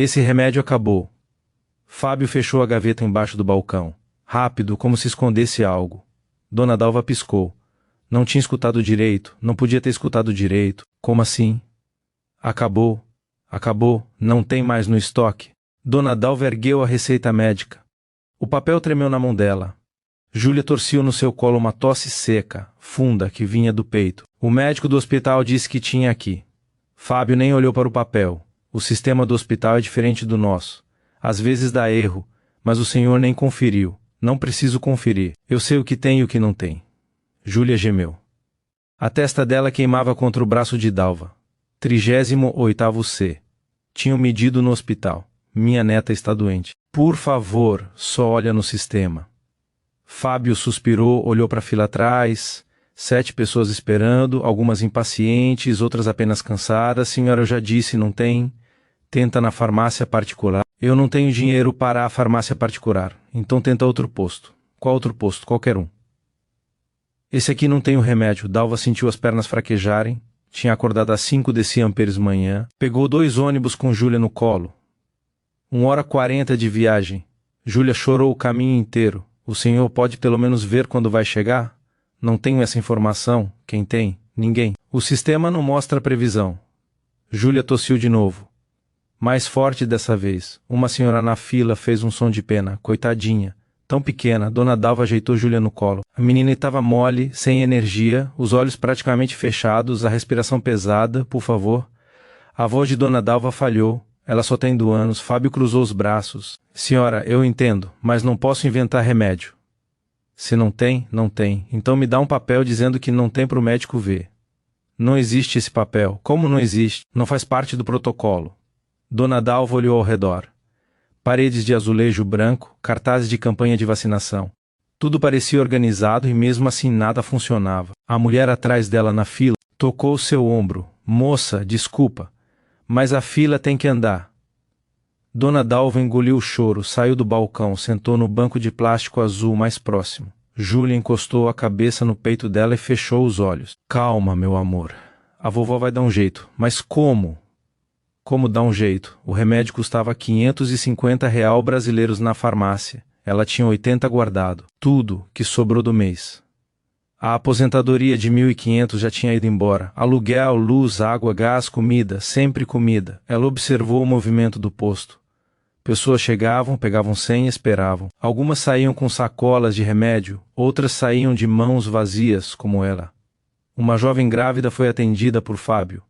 Esse remédio acabou. Fábio fechou a gaveta embaixo do balcão. Rápido, como se escondesse algo. Dona Dalva piscou. Não tinha escutado direito, não podia ter escutado direito. Como assim? Acabou. Acabou, não tem mais no estoque. Dona Dalva ergueu a receita médica. O papel tremeu na mão dela. Júlia torceu no seu colo uma tosse seca, funda, que vinha do peito. O médico do hospital disse que tinha aqui. Fábio nem olhou para o papel. O sistema do hospital é diferente do nosso. Às vezes dá erro, mas o senhor nem conferiu. Não preciso conferir. Eu sei o que tem e o que não tem. Júlia gemeu. A testa dela queimava contra o braço de Dalva. 38º C. Tinham medido no hospital. Minha neta está doente. Por favor, só olha no sistema. Fábio suspirou, olhou para a fila atrás. 7 pessoas esperando, algumas impacientes, outras apenas cansadas. Senhora, eu já disse, não tem. Tenta na farmácia particular. Eu não tenho dinheiro para a farmácia particular. Então tenta outro posto. Qual outro posto? Qualquer um. Esse aqui não tem o remédio. Dalva sentiu as pernas fraquejarem. Tinha acordado às 5 desse amperes manhã. Pegou 2 ônibus com Júlia no colo. 1h40 de viagem. Júlia chorou o caminho inteiro. O senhor pode pelo menos ver quando vai chegar? Não tenho essa informação. Quem tem? Ninguém. O sistema não mostra a previsão. Júlia tossiu de novo. Mais forte dessa vez. Uma senhora na fila fez um som de pena. Coitadinha. Tão pequena. Dona Dalva ajeitou Júlia no colo. A menina estava mole, sem energia, os olhos praticamente fechados, a respiração pesada. Por favor. A voz de Dona Dalva falhou. Ela só tem 2 anos. Fábio cruzou os braços. Senhora, eu entendo, mas não posso inventar remédio. Se não tem, não tem. Então me dá um papel dizendo que não tem para o médico ver. Não existe esse papel. Como não existe? Não faz parte do protocolo. Dona Dalva olhou ao redor. Paredes de azulejo branco, cartazes de campanha de vacinação. Tudo parecia organizado e mesmo assim nada funcionava. A mulher atrás dela na fila tocou seu ombro. Moça, desculpa, mas a fila tem que andar. Dona Dalva engoliu o choro, saiu do balcão, sentou no banco de plástico azul mais próximo. Júlia encostou a cabeça no peito dela e fechou os olhos. Calma, meu amor. A vovó vai dar um jeito. Mas como? Como dar um jeito? O remédio custava R$ 550 brasileiros na farmácia. Ela tinha 80 guardado. Tudo que sobrou do mês. A aposentadoria de 1.500 já tinha ido embora. Aluguel, luz, água, gás, comida, sempre comida. Ela observou o movimento do posto. Pessoas chegavam, pegavam senha e esperavam. Algumas saíam com sacolas de remédio, outras saíam de mãos vazias, como ela. Uma jovem grávida foi atendida por Fábio.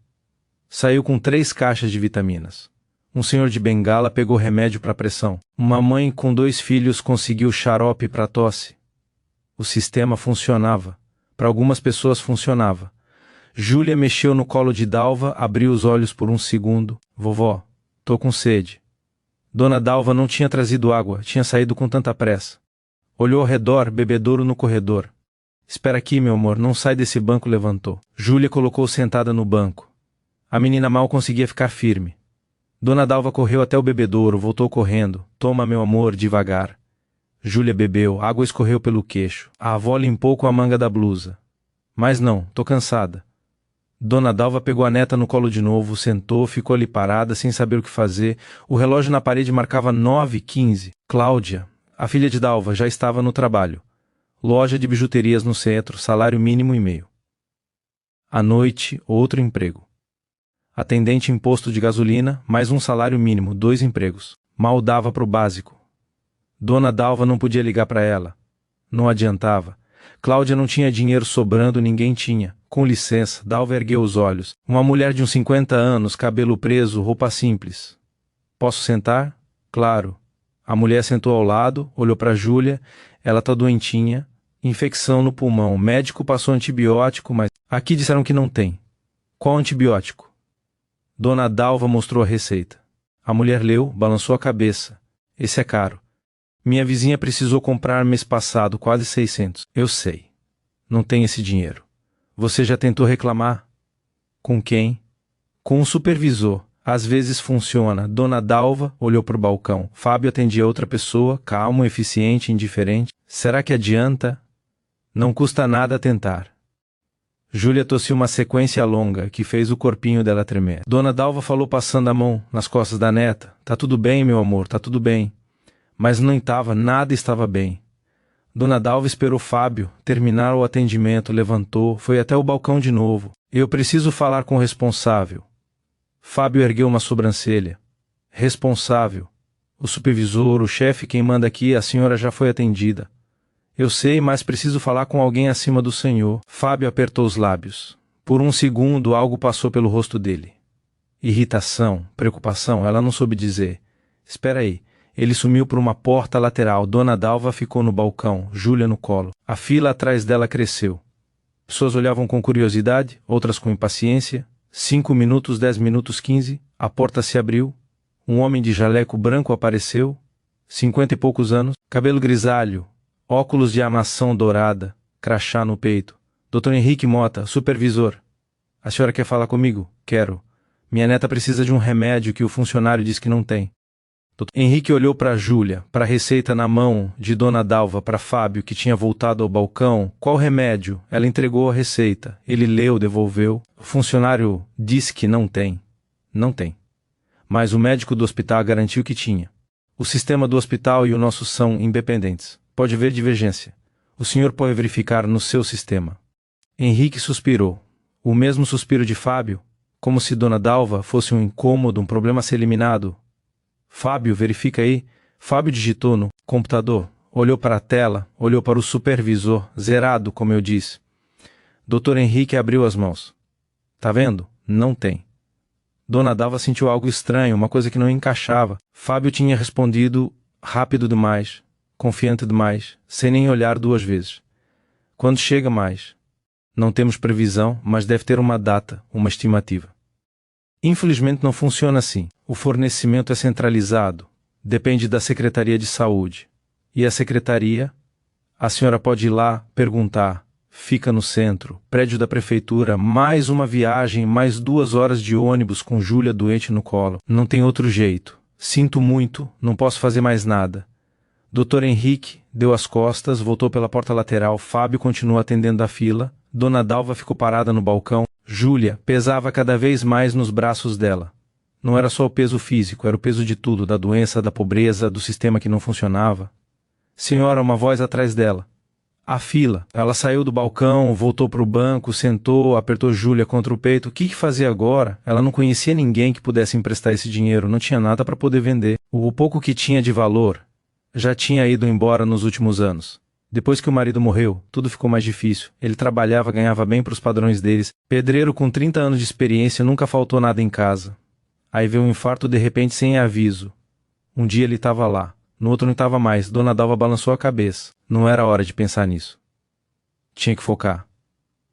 Saiu com 3 caixas de vitaminas. Um senhor de bengala pegou remédio para pressão. Uma mãe com 2 filhos conseguiu xarope para tosse. O sistema funcionava. Para algumas pessoas funcionava. Júlia mexeu no colo de Dalva, abriu os olhos por um segundo. Vovó, tô com sede. Dona Dalva não tinha trazido água, tinha saído com tanta pressa. Olhou ao redor, bebedouro no corredor. Espera aqui, meu amor, não sai desse banco, levantou. Júlia colocou sentada no banco. A menina mal conseguia ficar firme. Dona Dalva correu até o bebedouro, voltou correndo. Toma, meu amor, devagar. Júlia bebeu, água escorreu pelo queixo. A avó limpou com a manga da blusa. Mas não, tô cansada. Dona Dalva pegou a neta no colo de novo, sentou, ficou ali parada, sem saber o que fazer. O relógio na parede marcava 9h15. Cláudia, a filha de Dalva, já estava no trabalho. Loja de bijuterias no centro, salário mínimo e meio. À noite, outro emprego. Atendente em posto de gasolina, mais um salário mínimo, 2 empregos. Mal dava para o básico. Dona Dalva não podia ligar para ela. Não adiantava. Cláudia não tinha dinheiro sobrando, ninguém tinha. Com licença, Dalva ergueu os olhos. Uma mulher de uns 50 anos, cabelo preso, roupa simples. Posso sentar? Claro. A mulher sentou ao lado, olhou para Júlia. Ela tá doentinha. Infecção no pulmão. O médico passou antibiótico, mas aqui disseram que não tem. Qual antibiótico? Dona Dalva mostrou a receita. A mulher leu, balançou a cabeça. Esse é caro. Minha vizinha precisou comprar mês passado quase 600. Eu sei. Não tem esse dinheiro. Você já tentou reclamar? Com quem? Com o supervisor. Às vezes funciona. Dona Dalva olhou para o balcão. Fábio atendia outra pessoa, calmo, eficiente, indiferente. Será que adianta? Não custa nada tentar. Júlia tossiu uma sequência longa que fez o corpinho dela tremer. Dona Dalva falou passando a mão nas costas da neta. Tá tudo bem, meu amor, tá tudo bem. Mas não estava, nada estava bem. Dona Dalva esperou Fábio terminar o atendimento, levantou, foi até o balcão de novo. Eu preciso falar com o responsável. Fábio ergueu uma sobrancelha. Responsável. O supervisor, o chefe, quem manda aqui, a senhora já foi atendida. Eu sei, mas preciso falar com alguém acima do senhor. Fábio apertou os lábios. Por um segundo, algo passou pelo rosto dele. Irritação, preocupação, ela não soube dizer. Espera aí. Ele sumiu por uma porta lateral. Dona Dalva ficou no balcão, Júlia no colo. A fila atrás dela cresceu. Pessoas olhavam com curiosidade, outras com impaciência. 5 minutos, 10 minutos, 15. A porta se abriu. Um homem de jaleco branco apareceu. 50 e poucos anos. Cabelo grisalho. Óculos de armação dourada. Crachá no peito. Dr. Henrique Mota, supervisor. A senhora quer falar comigo? Quero. Minha neta precisa de um remédio que o funcionário diz que não tem. Dr. Henrique olhou para Júlia, para a receita na mão de Dona Dalva, para Fábio, que tinha voltado ao balcão. Qual remédio? Ela entregou a receita. Ele leu, devolveu. O funcionário disse que não tem. Não tem. Mas o médico do hospital garantiu que tinha. O sistema do hospital e o nosso são independentes. Pode haver divergência. O senhor pode verificar no seu sistema. Henrique suspirou. O mesmo suspiro de Fábio, como se Dona Dalva fosse um incômodo, um problema a ser eliminado. Fábio, verifica aí. Fábio digitou no computador, olhou para a tela, olhou para o supervisor, zerado, como eu disse. Dr. Henrique abriu as mãos. Tá vendo? Não tem. Dona Dalva sentiu algo estranho, uma coisa que não encaixava. Fábio tinha respondido rápido demais, confiante demais, sem nem olhar 2 vezes. Quando chega mais? Não temos previsão, mas deve ter uma data, uma estimativa. Infelizmente não funciona assim. O fornecimento é centralizado. Depende da Secretaria de Saúde. E a Secretaria? A senhora pode ir lá, perguntar. Fica no centro, prédio da prefeitura, mais uma viagem, mais 2 horas de ônibus com Júlia doente no colo. Não tem outro jeito. Sinto muito, não posso fazer mais nada. Dr. Henrique deu as costas, voltou pela porta lateral. Fábio continuou atendendo a fila. Dona Dalva ficou parada no balcão. Júlia pesava cada vez mais nos braços dela. Não era só o peso físico, era o peso de tudo, da doença, da pobreza, do sistema que não funcionava. Senhora, uma voz atrás dela. A fila. Ela saiu do balcão, voltou para o banco, sentou, apertou Júlia contra o peito. O que fazer agora? Ela não conhecia ninguém que pudesse emprestar esse dinheiro, não tinha nada para poder vender. O pouco que tinha de valor já tinha ido embora nos últimos anos. Depois que o marido morreu, tudo ficou mais difícil. Ele trabalhava, ganhava bem para os padrões deles. Pedreiro com 30 anos de experiência, nunca faltou nada em casa. Aí veio um infarto de repente sem aviso. Um dia ele estava lá, no outro não estava mais. Dona Dalva balançou a cabeça. Não era hora de pensar nisso. Tinha que focar.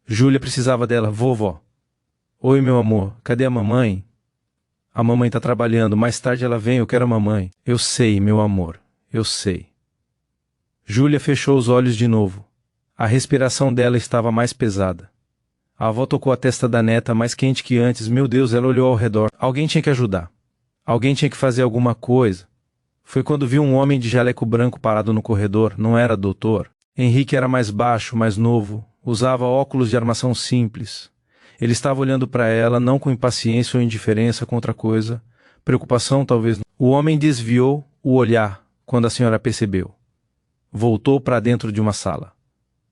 Júlia precisava dela. Vovó. Oi, meu amor, cadê a mamãe? A mamãe está trabalhando, mais tarde ela vem, eu quero a mamãe. Eu sei, meu amor, eu sei. Júlia fechou os olhos de novo. A respiração dela estava mais pesada. A avó tocou a testa da neta, mais quente que antes. Meu Deus, ela olhou ao redor. Alguém tinha que ajudar. Alguém tinha que fazer alguma coisa. Foi quando viu um homem de jaleco branco parado no corredor. Não era doutor. Henrique era mais baixo, mais novo. Usava óculos de armação simples. Ele estava olhando para ela, não com impaciência ou indiferença com outra coisa. Preocupação, talvez. O homem desviou o olhar quando a senhora percebeu. Voltou para dentro de uma sala.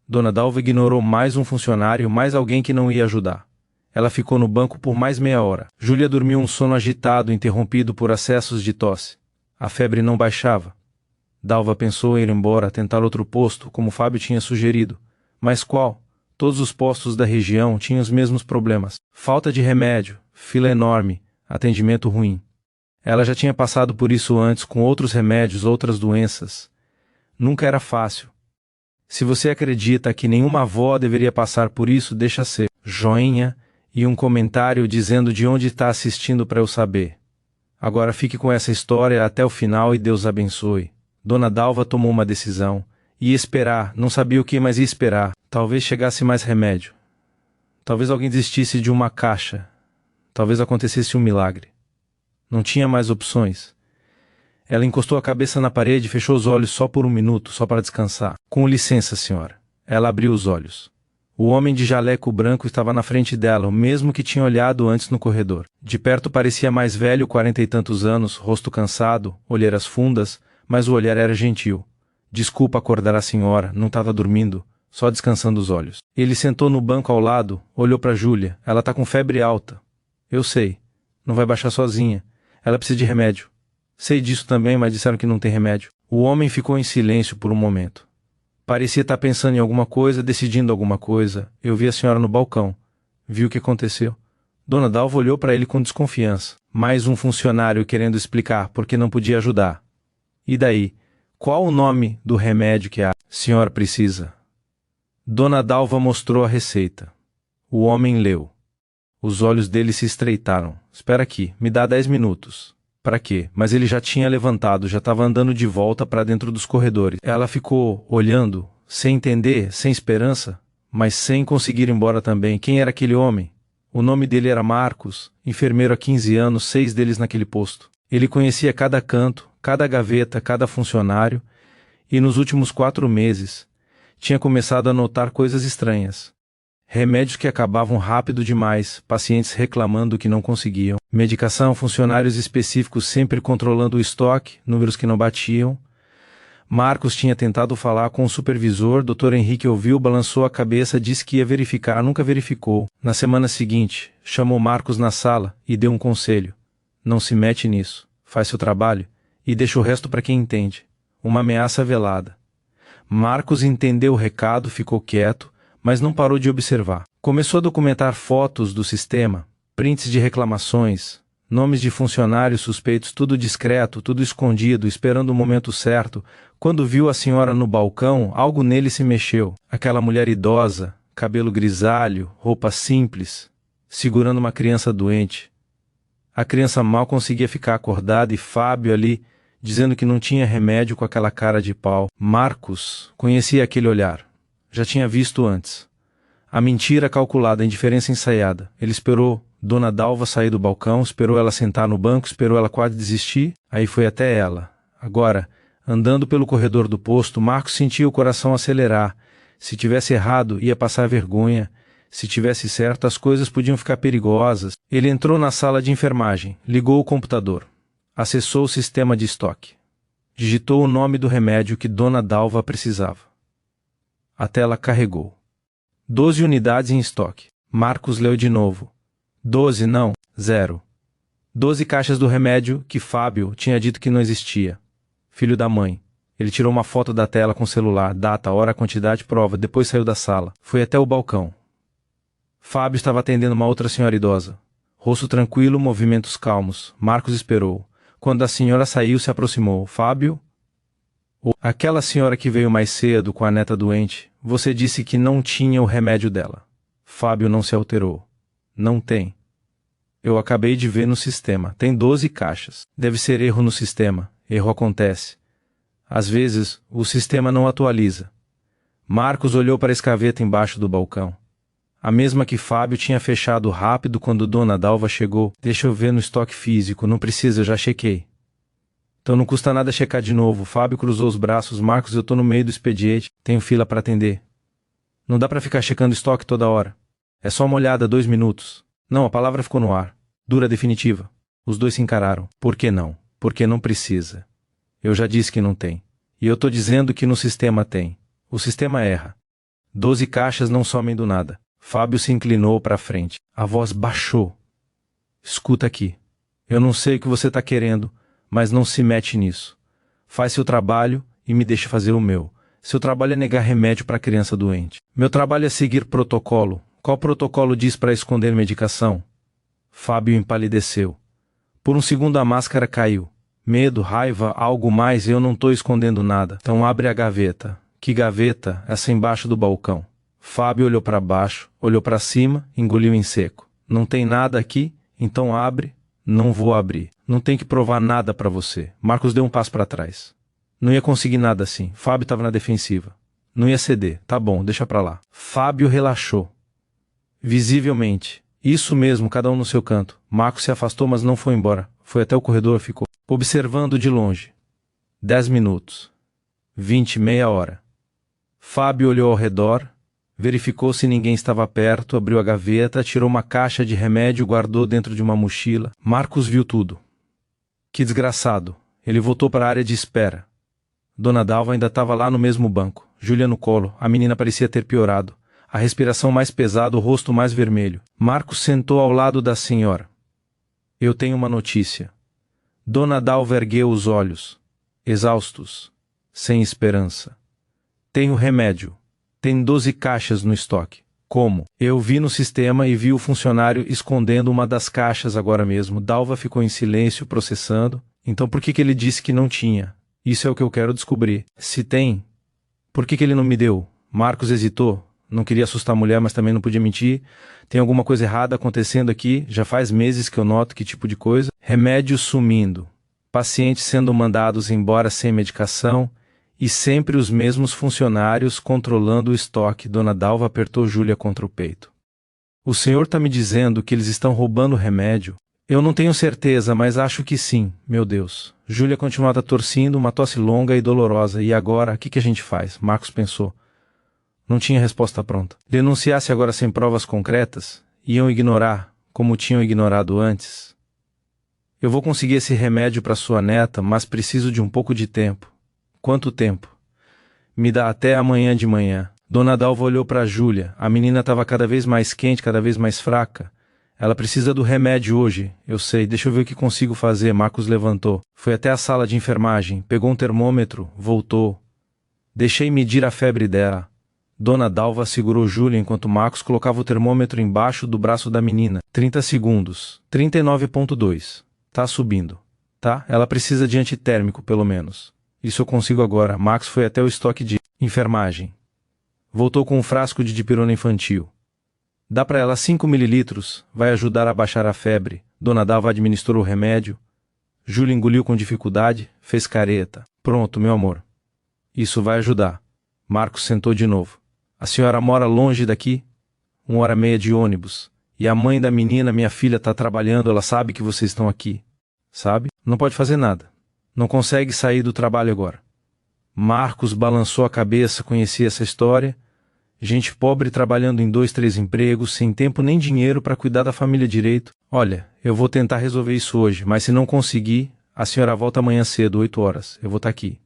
Dona Dalva ignorou mais um funcionário, mais alguém que não ia ajudar. Ela ficou no banco por mais meia hora. Júlia dormiu um sono agitado, interrompido por acessos de tosse. A febre não baixava. Dalva pensou em ir embora, tentar outro posto, como Fábio tinha sugerido. Mas qual? Todos os postos da região tinham os mesmos problemas. Falta de remédio, fila enorme, atendimento ruim. Ela já tinha passado por isso antes com outros remédios, outras doenças. Nunca era fácil. Se você acredita que nenhuma avó deveria passar por isso, deixa ser. Joinha e um comentário dizendo de onde está assistindo para eu saber. Agora fique com essa história até o final e Deus abençoe. Dona Dalva tomou uma decisão. Ia esperar, não sabia o que, mas ia esperar. Talvez chegasse mais remédio. Talvez alguém desistisse de uma caixa. Talvez acontecesse um milagre. Não tinha mais opções. Ela encostou a cabeça na parede e fechou os olhos só por 1 minuto, só para descansar. Com licença, senhora. Ela abriu os olhos. O homem de jaleco branco estava na frente dela, o mesmo que tinha olhado antes no corredor. De perto parecia mais velho, 40 e tantos anos, rosto cansado, olheiras fundas, mas o olhar era gentil. Desculpa acordar a senhora, não estava dormindo, só descansando os olhos. Ele sentou no banco ao lado, olhou para Júlia. Ela tá com febre alta. Eu sei. Não vai baixar sozinha. Ela precisa de remédio. Sei disso também, mas disseram que não tem remédio. O homem ficou em silêncio por um momento. Parecia estar pensando em alguma coisa, decidindo alguma coisa. Eu vi a senhora no balcão. Vi o que aconteceu. Dona Dalva olhou para ele com desconfiança. Mais um funcionário querendo explicar por que não podia ajudar. E daí? Qual o nome do remédio que a senhora precisa? Dona Dalva mostrou a receita. O homem leu. Os olhos dele se estreitaram. Espera aqui, me dá 10 minutos. Para quê? Mas ele já tinha levantado, já estava andando de volta para dentro dos corredores. Ela ficou olhando, sem entender, sem esperança, mas sem conseguir ir embora também. Quem era aquele homem? O nome dele era Marcos, enfermeiro há 15 anos, 6 deles naquele posto. Ele conhecia cada canto, cada gaveta, cada funcionário, e nos últimos 4 meses tinha começado a notar coisas estranhas. Remédios que acabavam rápido demais, pacientes reclamando que não conseguiam, medicação, funcionários específicos sempre controlando o estoque, números que não batiam. Marcos tinha tentado falar com o supervisor, Dr. Henrique ouviu, balançou a cabeça, disse que ia verificar, nunca verificou. Na semana seguinte, chamou Marcos na sala e deu um conselho. Não se mete nisso, faz seu trabalho e deixa o resto para quem entende. Uma ameaça velada. Marcos entendeu o recado, ficou quieto, mas não parou de observar. Começou a documentar fotos do sistema, prints de reclamações, nomes de funcionários suspeitos, tudo discreto, tudo escondido, esperando o momento certo. Quando viu a senhora no balcão, algo nele se mexeu. Aquela mulher idosa, cabelo grisalho, roupa simples, segurando uma criança doente. A criança mal conseguia ficar acordada e Fábio ali, dizendo que não tinha remédio com aquela cara de pau. Marcos conhecia aquele olhar. Já tinha visto antes. A mentira calculada, a indiferença ensaiada. Ele esperou Dona Dalva sair do balcão, esperou ela sentar no banco, esperou ela quase desistir, aí foi até ela. Agora, andando pelo corredor do posto, Marcos sentia o coração acelerar. Se tivesse errado, ia passar vergonha. Se tivesse certo, as coisas podiam ficar perigosas. Ele entrou na sala de enfermagem, ligou o computador, acessou o sistema de estoque. Digitou o nome do remédio que Dona Dalva precisava. A tela carregou. 12 unidades em estoque. Marcos leu de novo. 12 não, 0. 12 caixas do remédio que Fábio tinha dito que não existia. Filho da mãe. Ele tirou uma foto da tela com o celular, data, hora, quantidade, prova, depois saiu da sala. Foi até o balcão. Fábio estava atendendo uma outra senhora idosa. Rosto tranquilo, movimentos calmos. Marcos esperou. Quando a senhora saiu, se aproximou. Fábio? Aquela senhora que veio mais cedo com a neta doente, você disse que não tinha o remédio dela. Fábio não se alterou. Não tem. Eu acabei de ver no sistema. Tem 12 caixas. Deve ser erro no sistema. Erro acontece. Às vezes, o sistema não atualiza. Marcos olhou para a escaveta embaixo do balcão. A mesma que Fábio tinha fechado rápido quando Dona Dalva chegou. Deixa eu ver no estoque físico. Não precisa, eu já chequei. Então não custa nada checar de novo. Fábio cruzou os braços. Marcos, eu tô no meio do expediente. Tenho fila para atender. Não dá para ficar checando estoque toda hora. É só uma olhada, 2 minutos. Não, a palavra ficou no ar. Dura definitiva. Os dois se encararam. Por que não? Porque não precisa. Eu já disse que não tem. E eu tô dizendo que no sistema tem. O sistema erra. 12 caixas não somem do nada. Fábio se inclinou para frente. A voz baixou. Escuta aqui. Eu não sei o que você tá querendo, mas não se mete nisso. Faz seu trabalho e me deixa fazer o meu. Seu trabalho é negar remédio para criança doente. Meu trabalho é seguir protocolo. Qual protocolo diz para esconder medicação? Fábio empalideceu. Por um segundo a máscara caiu. Medo, raiva, algo mais, eu não tô escondendo nada. Então abre a gaveta. Que gaveta? Essa embaixo do balcão. Fábio olhou para baixo, olhou para cima, engoliu em seco. Não tem nada aqui? Então abre. Não vou abrir. Não tem que provar nada para você. Marcos deu um passo para trás. Não ia conseguir nada assim. Fábio estava na defensiva. Não ia ceder. Tá bom, deixa pra lá. Fábio relaxou. Visivelmente. Isso mesmo, cada um no seu canto. Marcos se afastou, mas não foi embora. Foi até o corredor, ficou observando de longe. 10 minutos. 20, meia hora. Fábio olhou ao redor. Verificou se ninguém estava perto, abriu a gaveta, tirou uma caixa de remédio e guardou dentro de uma mochila. Marcos viu tudo. Que desgraçado. Ele voltou para a área de espera. Dona Dalva ainda estava lá no mesmo banco, Júlia no colo. A menina parecia ter piorado. A respiração mais pesada, o rosto mais vermelho. Marcos sentou ao lado da senhora. Eu tenho uma notícia. Dona Dalva ergueu os olhos. Exaustos. Sem esperança. Tenho remédio. Tem 12 caixas no estoque. Como? Eu vi no sistema e vi o funcionário escondendo uma das caixas agora mesmo. Dalva ficou em silêncio, processando. Então por que ele disse que não tinha? Isso é o que eu quero descobrir. Se tem, por que ele não me deu? Marcos hesitou. Não queria assustar a mulher, mas também não podia mentir. Tem alguma coisa errada acontecendo aqui. Já faz meses que eu noto que tipo de coisa. Remédios sumindo. Pacientes sendo mandados embora sem medicação. E sempre os mesmos funcionários controlando o estoque. Dona Dalva apertou Júlia contra o peito. O senhor está me dizendo que eles estão roubando remédio? Eu não tenho certeza, mas acho que sim, meu Deus. Júlia continuava torcendo, uma tosse longa e dolorosa. E agora, o que a gente faz? Marcos pensou. Não tinha resposta pronta. Denunciasse agora sem provas concretas? Iam ignorar, como tinham ignorado antes? Eu vou conseguir esse remédio para sua neta, mas preciso de um pouco de tempo. Quanto tempo? Me dá até amanhã de manhã. Dona Dalva olhou para Júlia. A menina estava cada vez mais quente, cada vez mais fraca. Ela precisa do remédio hoje. Eu sei, deixa eu ver o que consigo fazer. Marcos levantou. Foi até a sala de enfermagem. Pegou um termômetro. Voltou. Deixei medir a febre dela. Dona Dalva segurou Júlia enquanto Marcos colocava o termômetro embaixo do braço da menina. 30 segundos. 39,2. Tá subindo. Tá? Ela precisa de antitérmico, pelo menos. Isso eu consigo agora. Marcos foi até o estoque de enfermagem. Voltou com um frasco de dipirona infantil. Dá para ela 5 mililitros. Vai ajudar a baixar a febre. Dona Dalva administrou o remédio. Júlia engoliu com dificuldade. Fez careta. Pronto, meu amor. Isso vai ajudar. Marcos sentou de novo. A senhora mora longe daqui? 1h30 de ônibus. E a mãe da menina, minha filha, está trabalhando. Ela sabe que vocês estão aqui. Sabe? Não pode fazer nada. Não consegue sair do trabalho agora. Marcos balançou a cabeça, conhecia essa história. Gente pobre trabalhando em 2, 3 empregos, sem tempo nem dinheiro para cuidar da família direito. Olha, eu vou tentar resolver isso hoje, mas se não conseguir, a senhora volta amanhã cedo, 8 horas. Eu vou estar aqui.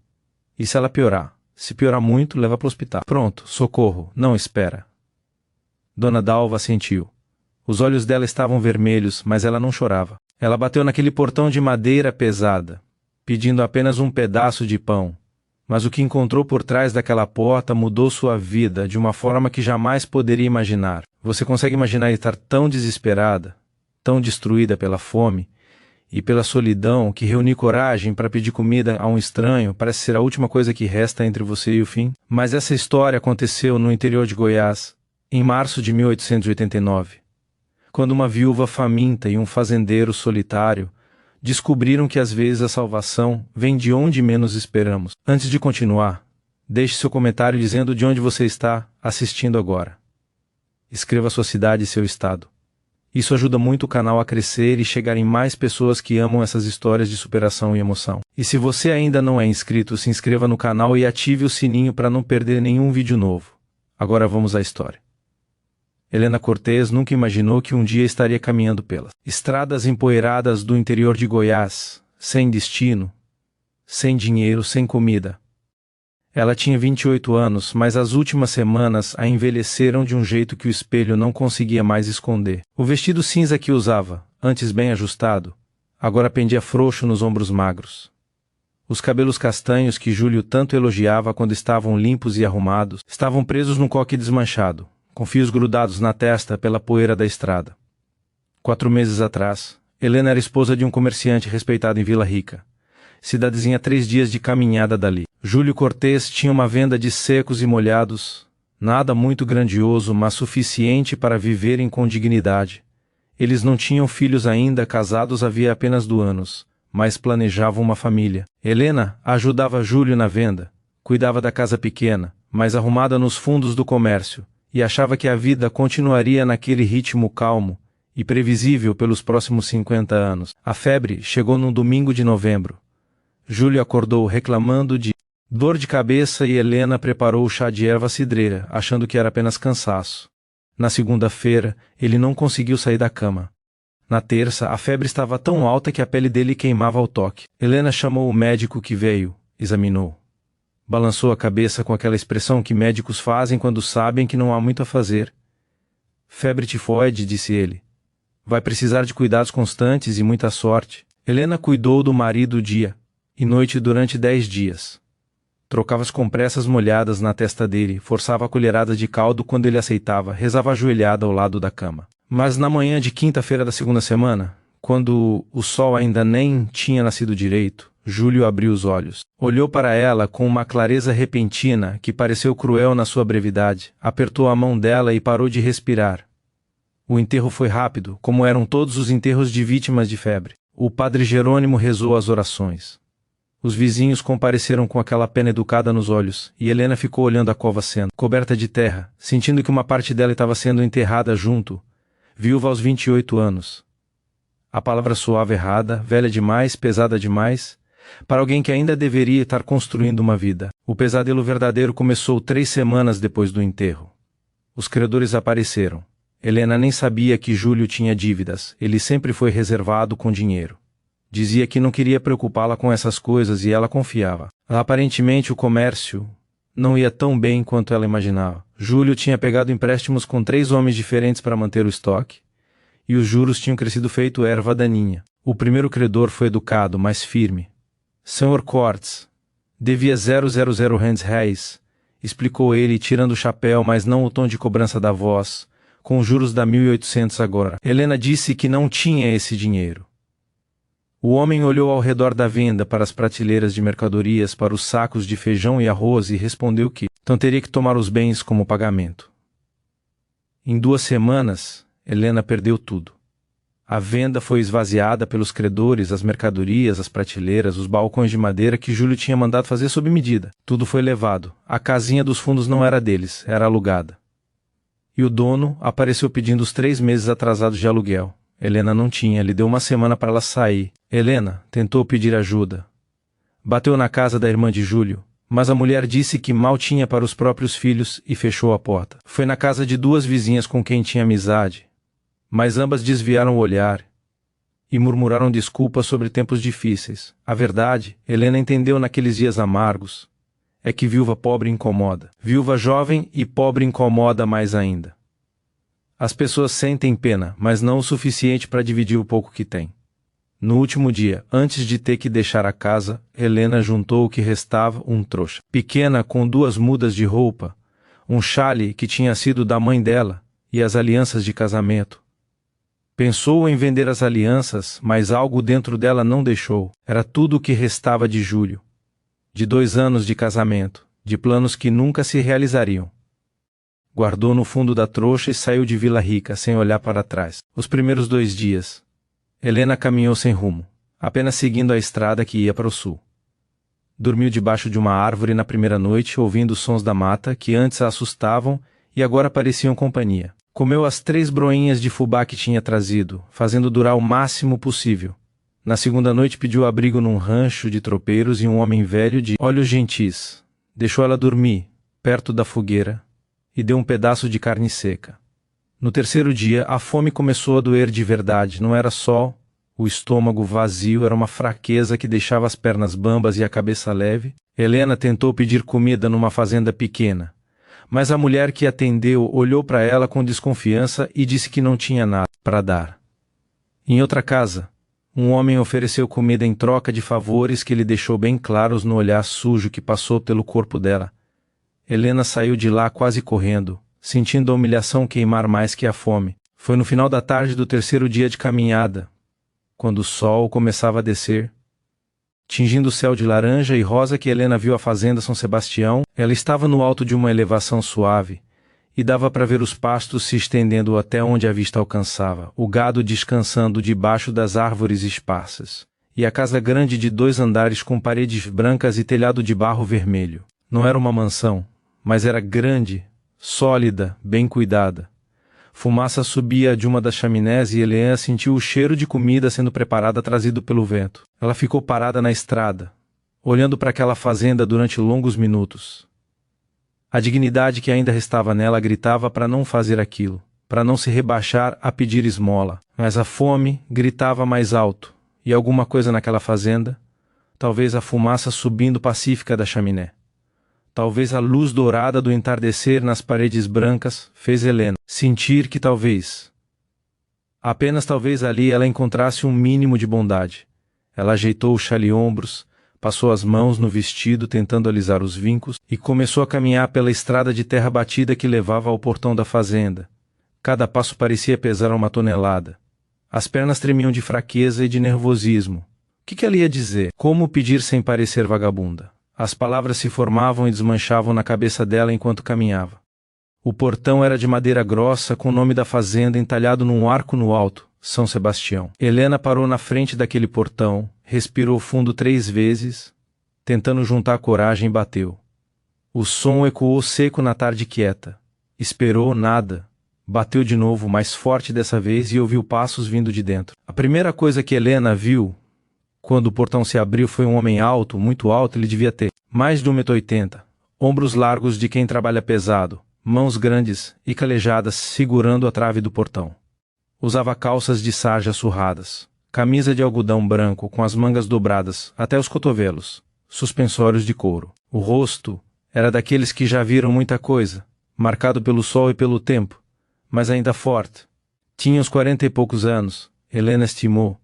E se ela piorar? Se piorar muito, leva para o hospital. Pronto, socorro. Não espera. Dona Dalva assentiu. Os olhos dela estavam vermelhos, mas ela não chorava. Ela bateu naquele portão de madeira pesada, pedindo apenas um pedaço de pão. Mas o que encontrou por trás daquela porta mudou sua vida de uma forma que jamais poderia imaginar. Você consegue imaginar estar tão desesperada, tão destruída pela fome e pela solidão que reunir coragem para pedir comida a um estranho parece ser a última coisa que resta entre você e o fim? Mas essa história aconteceu no interior de Goiás, em março de 1889, quando uma viúva faminta e um fazendeiro solitário descobriram que às vezes a salvação vem de onde menos esperamos. Antes de continuar, deixe seu comentário dizendo de onde você está assistindo agora. Escreva sua cidade e seu estado. Isso ajuda muito o canal a crescer e chegar em mais pessoas que amam essas histórias de superação e emoção. E se você ainda não é inscrito, se inscreva no canal e ative o sininho para não perder nenhum vídeo novo. Agora vamos à história. Helena Cortez nunca imaginou que um dia estaria caminhando pelas estradas empoeiradas do interior de Goiás, sem destino, sem dinheiro, sem comida. Ela tinha 28 anos, mas as últimas semanas a envelheceram de um jeito que o espelho não conseguia mais esconder. O vestido cinza que usava, antes bem ajustado, agora pendia frouxo nos ombros magros. Os cabelos castanhos que Júlio tanto elogiava quando estavam limpos e arrumados, estavam presos num coque desmanchado, com fios grudados na testa pela poeira da estrada. 4 meses atrás, Helena era esposa de um comerciante respeitado em Vila Rica, cidadezinha 3 dias de caminhada dali. Júlio Cortez tinha uma venda de secos e molhados, nada muito grandioso, mas suficiente para viverem com dignidade. Eles não tinham filhos ainda, casados havia apenas 2 anos, mas planejavam uma família. Helena ajudava Júlio na venda, cuidava da casa pequena, mas arrumada nos fundos do comércio, e achava que a vida continuaria naquele ritmo calmo e previsível pelos próximos 50 anos. A febre chegou num domingo de novembro. Júlio acordou reclamando de Dor de cabeça e Helena preparou o chá de erva cidreira, achando que era apenas cansaço. Na segunda-feira, ele não conseguiu sair da cama. Na terça, a febre estava tão alta que a pele dele queimava ao toque. Helena chamou o médico que veio, examinou. Balançou a cabeça com aquela expressão que médicos fazem quando sabem que não há muito a fazer. Febre tifoide, disse ele. Vai precisar de cuidados constantes e muita sorte. Helena cuidou do marido dia e noite durante 10 dias. Trocava as compressas molhadas na testa dele, forçava colheradas de caldo quando ele aceitava, rezava ajoelhada ao lado da cama. Mas na manhã de quinta-feira da segunda semana, quando o sol ainda nem tinha nascido direito, Júlio abriu os olhos. Olhou para ela com uma clareza repentina que pareceu cruel na sua brevidade, apertou a mão dela e parou de respirar. O enterro foi rápido, como eram todos os enterros de vítimas de febre. O padre Jerônimo rezou as orações. Os vizinhos compareceram com aquela pena educada nos olhos, e Helena ficou olhando a cova sendo coberta de terra, sentindo que uma parte dela estava sendo enterrada junto, viúva aos 28 anos. A palavra soava errada, velha demais, pesada demais, para alguém que ainda deveria estar construindo uma vida. O pesadelo verdadeiro começou 3 semanas depois do enterro. Os credores apareceram. Helena nem sabia que Júlio tinha dívidas, ele sempre foi reservado com dinheiro. Dizia que não queria preocupá-la com essas coisas e ela confiava. Aparentemente o comércio não ia tão bem quanto ela imaginava. Júlio tinha pegado empréstimos com 3 homens diferentes para manter o estoque, e os juros tinham crescido feito erva daninha. O primeiro credor foi educado, mas firme. Sr. Cortes, devia 000 reais, explicou ele, tirando o chapéu, mas não o tom de cobrança da voz, com os juros da 1.800 agora. Helena disse que não tinha esse dinheiro. O homem olhou ao redor da venda para as prateleiras de mercadorias, para os sacos de feijão e arroz e respondeu que então teria que tomar os bens como pagamento. Em 2 semanas, Helena perdeu tudo. A venda foi esvaziada pelos credores, as mercadorias, as prateleiras, os balcões de madeira que Júlio tinha mandado fazer sob medida. Tudo foi levado. A casinha dos fundos não era deles, era alugada. E o dono apareceu pedindo os 3 meses atrasados de aluguel. Helena não tinha, lhe deu 1 semana para ela sair. Helena tentou pedir ajuda. Bateu na casa da irmã de Júlio, mas a mulher disse que mal tinha para os próprios filhos e fechou a porta. Foi na casa de 2 vizinhas com quem tinha amizade, mas ambas desviaram o olhar e murmuraram desculpas sobre tempos difíceis. A verdade, Helena entendeu naqueles dias amargos, é que viúva pobre incomoda. Viúva jovem e pobre incomoda mais ainda. As pessoas sentem pena, mas não o suficiente para dividir o pouco que têm. No último dia, antes de ter que deixar a casa, Helena juntou o que restava, um trouxa pequena com 2 mudas de roupa, um chale que tinha sido da mãe dela, e as alianças de casamento. Pensou em vender as alianças, mas algo dentro dela não deixou. Era tudo o que restava de Júlio. De 2 anos de casamento, de planos que nunca se realizariam. Guardou no fundo da trouxa e saiu de Vila Rica, sem olhar para trás. Os primeiros 2 dias, Helena caminhou sem rumo, apenas seguindo a estrada que ia para o sul. Dormiu debaixo de uma árvore na primeira noite, ouvindo os sons da mata, que antes a assustavam e agora pareciam companhia. Comeu as 3 broinhas de fubá que tinha trazido, fazendo durar o máximo possível. Na segunda noite pediu abrigo num rancho de tropeiros e um homem velho de olhos gentis deixou ela dormir, perto da fogueira, e deu um pedaço de carne seca. No terceiro dia, a fome começou a doer de verdade. Não era só o estômago vazio, era uma fraqueza que deixava as pernas bambas e a cabeça leve. Helena tentou pedir comida numa fazenda pequena, mas a mulher que atendeu olhou para ela com desconfiança e disse que não tinha nada para dar. Em outra casa, um homem ofereceu comida em troca de favores que lhe deixou bem claros no olhar sujo que passou pelo corpo dela. Helena saiu de lá quase correndo, sentindo a humilhação queimar mais que a fome. Foi no final da tarde do terceiro dia de caminhada, quando o sol começava a descer, tingindo o céu de laranja e rosa, que Helena viu a fazenda São Sebastião. Ela estava no alto de uma elevação suave, e dava para ver os pastos se estendendo até onde a vista alcançava, o gado descansando debaixo das árvores esparsas, e a casa grande de 2 andares com paredes brancas e telhado de barro vermelho. Não era uma mansão, mas era grande, sólida, bem cuidada. Fumaça subia de uma das chaminés e Helena sentiu o cheiro de comida sendo preparada trazido pelo vento. Ela ficou parada na estrada, olhando para aquela fazenda durante longos minutos. A dignidade que ainda restava nela gritava para não fazer aquilo, para não se rebaixar a pedir esmola, mas a fome gritava mais alto, e alguma coisa naquela fazenda, talvez a fumaça subindo pacífica da chaminé, talvez a luz dourada do entardecer nas paredes brancas, fez Helena sentir que talvez, apenas talvez ali ela encontrasse um mínimo de bondade. Ela ajeitou o chale-ombros, passou as mãos no vestido tentando alisar os vincos e começou a caminhar pela estrada de terra batida que levava ao portão da fazenda. Cada passo parecia pesar 1 tonelada. As pernas tremiam de fraqueza e de nervosismo. O que ela ia dizer? Como pedir sem parecer vagabunda? As palavras se formavam e desmanchavam na cabeça dela enquanto caminhava. O portão era de madeira grossa com o nome da fazenda entalhado num arco no alto, São Sebastião. Helena parou na frente daquele portão, respirou fundo 3 vezes, tentando juntar coragem e bateu. O som ecoou seco na tarde quieta. Esperou nada. Bateu de novo, mais forte dessa vez, e ouviu passos vindo de dentro. A primeira coisa que Helena viu quando o portão se abriu foi um homem alto, muito alto. Ele devia ter mais de 1,80 m, ombros largos de quem trabalha pesado, mãos grandes e calejadas segurando a trave do portão. Usava calças de sarja surradas, camisa de algodão branco com as mangas dobradas até os cotovelos, suspensórios de couro. O rosto era daqueles que já viram muita coisa, marcado pelo sol e pelo tempo, mas ainda forte. Tinha uns 40 e poucos anos, Helena estimou.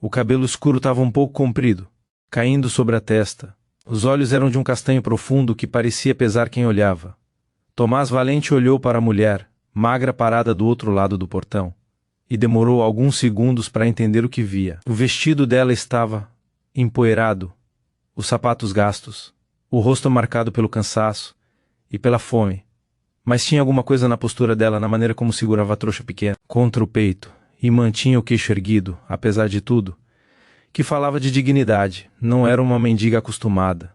O cabelo escuro estava um pouco comprido, caindo sobre a testa. Os olhos eram de um castanho profundo que parecia pesar quem olhava. Tomás Valente olhou para a mulher, magra parada do outro lado do portão, e demorou alguns segundos para entender o que via. O vestido dela estava empoeirado, os sapatos gastos, o rosto marcado pelo cansaço e pela fome. Mas tinha alguma coisa na postura dela, na maneira como segurava a trouxa pequena contra o peito e mantinha o queixo erguido, apesar de tudo, que falava de dignidade. Não era uma mendiga acostumada.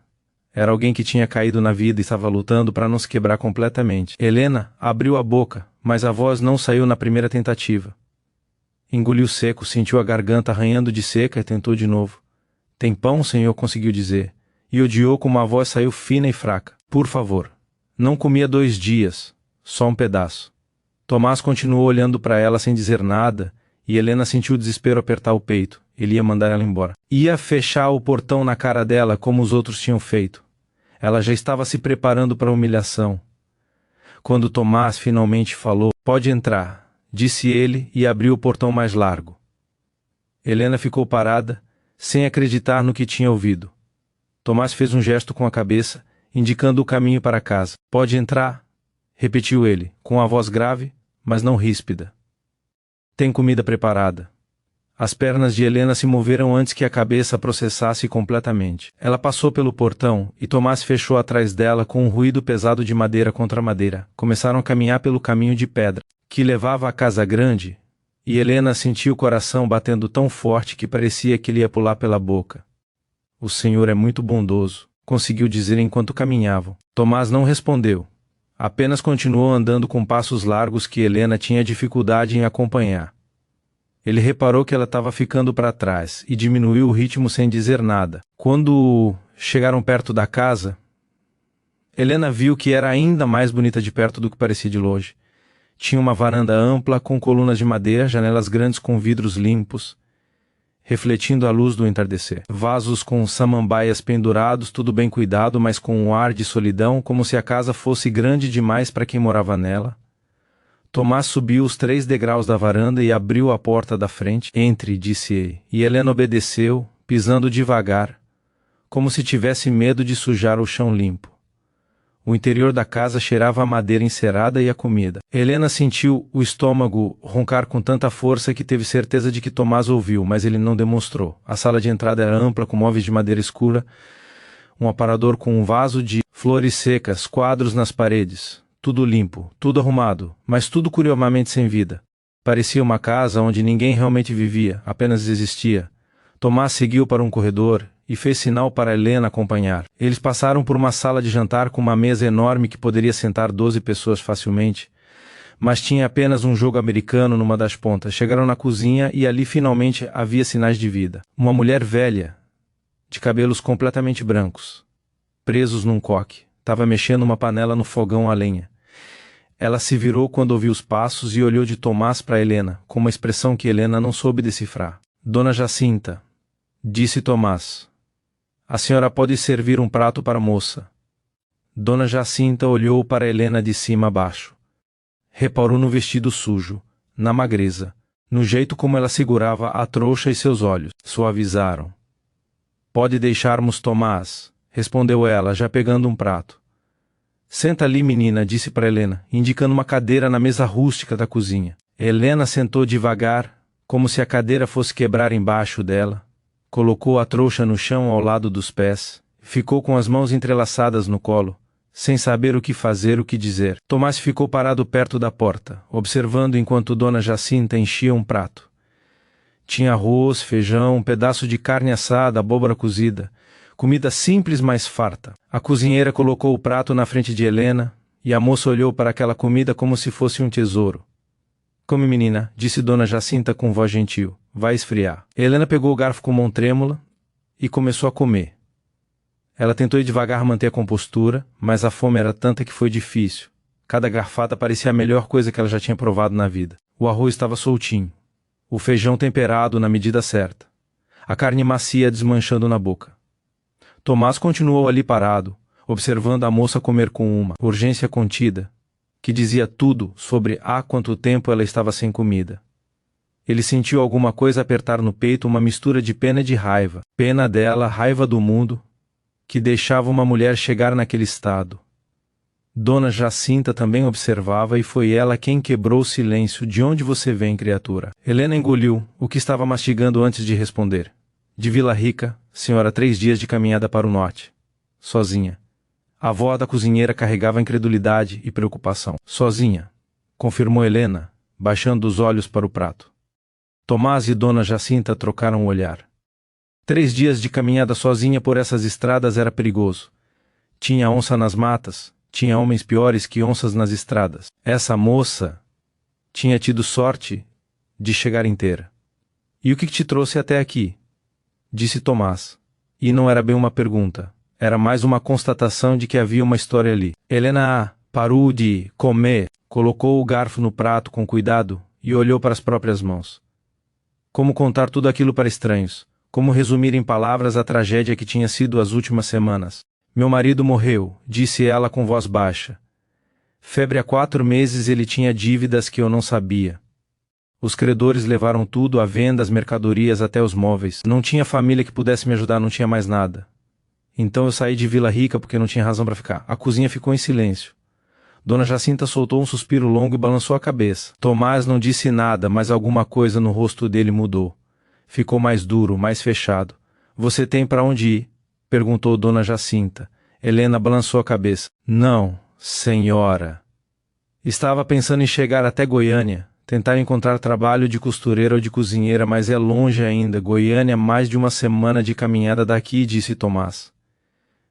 Era alguém que tinha caído na vida e estava lutando para não se quebrar completamente. Helena abriu a boca, mas a voz não saiu na primeira tentativa. Engoliu seco, sentiu a garganta arranhando de seca e tentou de novo. "Tem pão, senhor?", conseguiu dizer, e odiou como a voz saiu fina e fraca. "Por favor." Não comia 2 dias, só um pedaço. Tomás continuou olhando para ela sem dizer nada, e Helena sentiu o desespero apertar o peito. Ele ia mandar ela embora. Ia fechar o portão na cara dela como os outros tinham feito. Ela já estava se preparando para a humilhação. Quando Tomás finalmente falou, "Pode entrar", disse ele e abriu o portão mais largo. Helena ficou parada, sem acreditar no que tinha ouvido. Tomás fez um gesto com a cabeça, indicando o caminho para casa. "Pode entrar", repetiu ele, com a voz grave, mas não ríspida. "Tem comida preparada." As pernas de Helena se moveram antes que a cabeça processasse completamente. Ela passou pelo portão, e Tomás fechou atrás dela com um ruído pesado de madeira contra madeira. Começaram a caminhar pelo caminho de pedra, que levava à casa grande, e Helena sentiu o coração batendo tão forte que parecia que ele ia pular pela boca. "O Senhor é muito bondoso", conseguiu dizer enquanto caminhavam. Tomás não respondeu. Apenas continuou andando com passos largos que Helena tinha dificuldade em acompanhar. Ele reparou que ela estava ficando para trás e diminuiu o ritmo sem dizer nada. Quando chegaram perto da casa, Helena viu que era ainda mais bonita de perto do que parecia de longe. Tinha uma varanda ampla com colunas de madeira, janelas grandes com vidros limpos, refletindo a luz do entardecer. Vasos com samambaias pendurados, tudo bem cuidado, mas com um ar de solidão, como se a casa fosse grande demais para quem morava nela. Tomás subiu os 3 degraus da varanda e abriu a porta da frente. "Entre", disse ele, e Helena obedeceu, pisando devagar, como se tivesse medo de sujar o chão limpo. O interior da casa cheirava a madeira encerada e a comida. Helena sentiu o estômago roncar com tanta força que teve certeza de que Tomás ouviu, mas ele não demonstrou. A sala de entrada era ampla, com móveis de madeira escura, um aparador com um vaso de flores secas, quadros nas paredes. Tudo limpo, tudo arrumado, mas tudo curiosamente sem vida. Parecia uma casa onde ninguém realmente vivia, apenas existia. Tomás seguiu para um corredor e fez sinal para Helena acompanhar. Eles passaram por uma sala de jantar com uma mesa enorme que poderia sentar 12 pessoas facilmente, mas tinha apenas um jogo americano numa das pontas. Chegaram na cozinha e ali finalmente havia sinais de vida. Uma mulher velha, de cabelos completamente brancos, presos num coque, estava mexendo uma panela no fogão a lenha. Ela se virou quando ouviu os passos e olhou de Tomás para Helena, com uma expressão que Helena não soube decifrar. Dona Jacinta, disse Tomás, a senhora pode servir um prato para a moça. Dona Jacinta olhou para Helena de cima a baixo. Reparou no vestido sujo, na magreza, no jeito como ela segurava a trouxa e seus olhos suavizaram. Pode deixarmos Tomás, respondeu ela, já pegando um prato. Senta ali, menina, disse para Helena, indicando uma cadeira na mesa rústica da cozinha. Helena sentou devagar, como se a cadeira fosse quebrar embaixo dela. Colocou a trouxa no chão ao lado dos pés, ficou com as mãos entrelaçadas no colo, sem saber o que fazer, o que dizer. Tomás ficou parado perto da porta, observando enquanto Dona Jacinta enchia um prato. Tinha arroz, feijão, um pedaço de carne assada, abóbora cozida, comida simples, mas farta. A cozinheira colocou o prato na frente de Helena, e a moça olhou para aquela comida como se fosse um tesouro. Come, menina, disse Dona Jacinta com voz gentil. Vai esfriar. Helena pegou o garfo com mão trêmula e começou a comer. Ela tentou devagar manter a compostura, mas a fome era tanta que foi difícil. Cada garfada parecia a melhor coisa que ela já tinha provado na vida. O arroz estava soltinho, o feijão temperado na medida certa, a carne macia desmanchando na boca. Tomás continuou ali parado, observando a moça comer com uma urgência contida, que dizia tudo sobre há quanto tempo ela estava sem comida. Ele sentiu alguma coisa apertar no peito, uma mistura de pena e de raiva. Pena dela, raiva do mundo, que deixava uma mulher chegar naquele estado. Dona Jacinta também observava e foi ela quem quebrou o silêncio. De onde você vem, criatura? Helena engoliu o que estava mastigando antes de responder. De Vila Rica, senhora, 3 dias de caminhada para o norte. Sozinha. A avó da cozinheira carregava incredulidade e preocupação. Sozinha, confirmou Helena, baixando os olhos para o prato. Tomás e Dona Jacinta trocaram o olhar. 3 dias de caminhada sozinha por essas estradas era perigoso. Tinha onça nas matas, tinha homens piores que onças nas estradas. Essa moça tinha tido sorte de chegar inteira. E o que te trouxe até aqui? Disse Tomás. E não era bem uma pergunta, era mais uma constatação de que havia uma história ali. Helena parou de comer, colocou o garfo no prato com cuidado e olhou para as próprias mãos. Como contar tudo aquilo para estranhos? Como resumir em palavras a tragédia que tinha sido as últimas semanas? Meu marido morreu, disse ela com voz baixa. Febre há 4 meses, ele tinha dívidas que eu não sabia. Os credores levaram tudo, a venda, as mercadorias, até os móveis. Não tinha família que pudesse me ajudar, não tinha mais nada. Então eu saí de Vila Rica porque não tinha razão para ficar. A cozinha ficou em silêncio. Dona Jacinta soltou um suspiro longo e balançou a cabeça. Tomás não disse nada, mas alguma coisa no rosto dele mudou. Ficou mais duro, mais fechado. Você tem para onde ir? Perguntou Dona Jacinta. Helena balançou a cabeça. Não, senhora. Estava pensando em chegar até Goiânia, tentar encontrar trabalho de costureira ou de cozinheira, mas é longe ainda. Goiânia, mais de 1 semana de caminhada daqui, disse Tomás.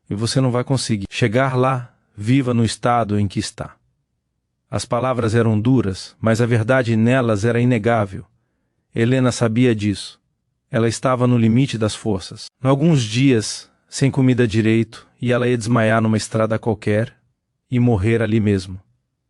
E você não vai conseguir chegar lá, viva no estado em que está. As palavras eram duras, mas a verdade nelas era inegável. Helena sabia disso. Ela estava no limite das forças. Alguns dias, sem comida direito, e ela ia desmaiar numa estrada qualquer e morrer ali mesmo.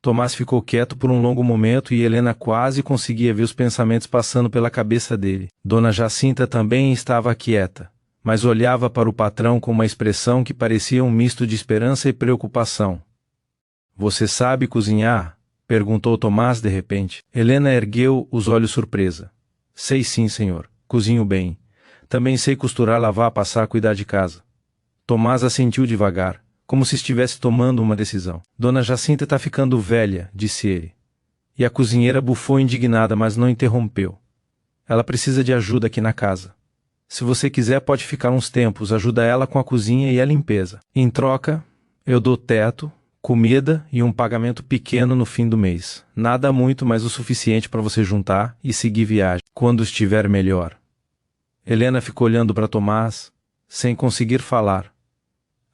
Tomás ficou quieto por um longo momento e Helena quase conseguia ver os pensamentos passando pela cabeça dele. Dona Jacinta também estava quieta, mas olhava para o patrão com uma expressão que parecia um misto de esperança e preocupação. Você sabe cozinhar? Perguntou Tomás de repente. Helena ergueu os olhos surpresa. Sei sim, senhor. Cozinho bem. Também sei costurar, lavar, passar, cuidar de casa. Tomás assentiu devagar, como se estivesse tomando uma decisão. Dona Jacinta está ficando velha, disse ele. E a cozinheira bufou indignada, mas não interrompeu. Ela precisa de ajuda aqui na casa. Se você quiser, pode ficar uns tempos, ajuda ela com a cozinha e a limpeza. Em troca, eu dou teto, comida e um pagamento pequeno no fim do mês. Nada muito, mas o suficiente para você juntar e seguir viagem, quando estiver melhor. Helena ficou olhando para Tomás, sem conseguir falar.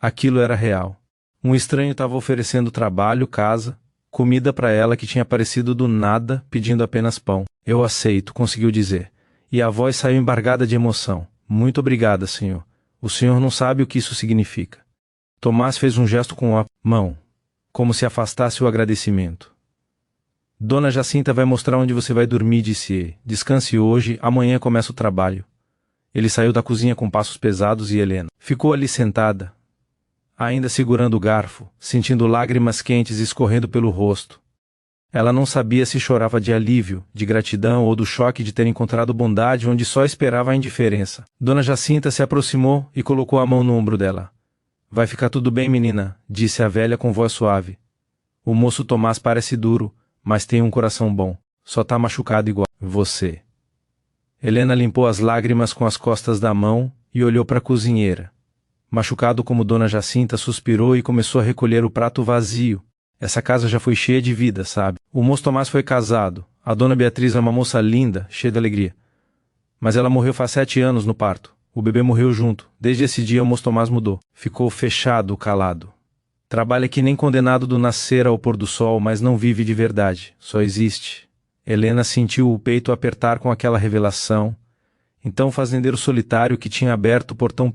Aquilo era real. Um estranho estava oferecendo trabalho, casa, comida para ela que tinha aparecido do nada, pedindo apenas pão. Eu aceito, conseguiu dizer. E a voz saiu embargada de emoção. Muito obrigada, senhor. O senhor não sabe o que isso significa. Tomás fez um gesto com a mão, como se afastasse o agradecimento. Dona Jacinta vai mostrar onde você vai dormir, disse ele. Descanse hoje, amanhã começa o trabalho. Ele saiu da cozinha com passos pesados e Helena ficou ali sentada, ainda segurando o garfo, sentindo lágrimas quentes escorrendo pelo rosto. Ela não sabia se chorava de alívio, de gratidão ou do choque de ter encontrado bondade onde só esperava a indiferença. Dona Jacinta se aproximou e colocou a mão no ombro dela. Vai ficar tudo bem, menina, disse a velha com voz suave. O moço Tomás parece duro, mas tem um coração bom. Só tá machucado igual você. Helena limpou as lágrimas com as costas da mão e olhou para a cozinheira. Machucado como Dona Jacinta, suspirou e começou a recolher o prato vazio. Essa casa já foi cheia de vida, sabe? O moço Tomás foi casado. A Dona Beatriz é uma moça linda, cheia de alegria. Mas ela morreu faz 7 anos no parto. O bebê morreu junto. Desde esse dia o moço Tomás mudou. Ficou fechado, calado. Trabalha que nem condenado do nascer ao pôr do sol, mas não vive de verdade. Só existe. Helena sentiu o peito apertar com aquela revelação. Então o fazendeiro solitário que tinha aberto o portão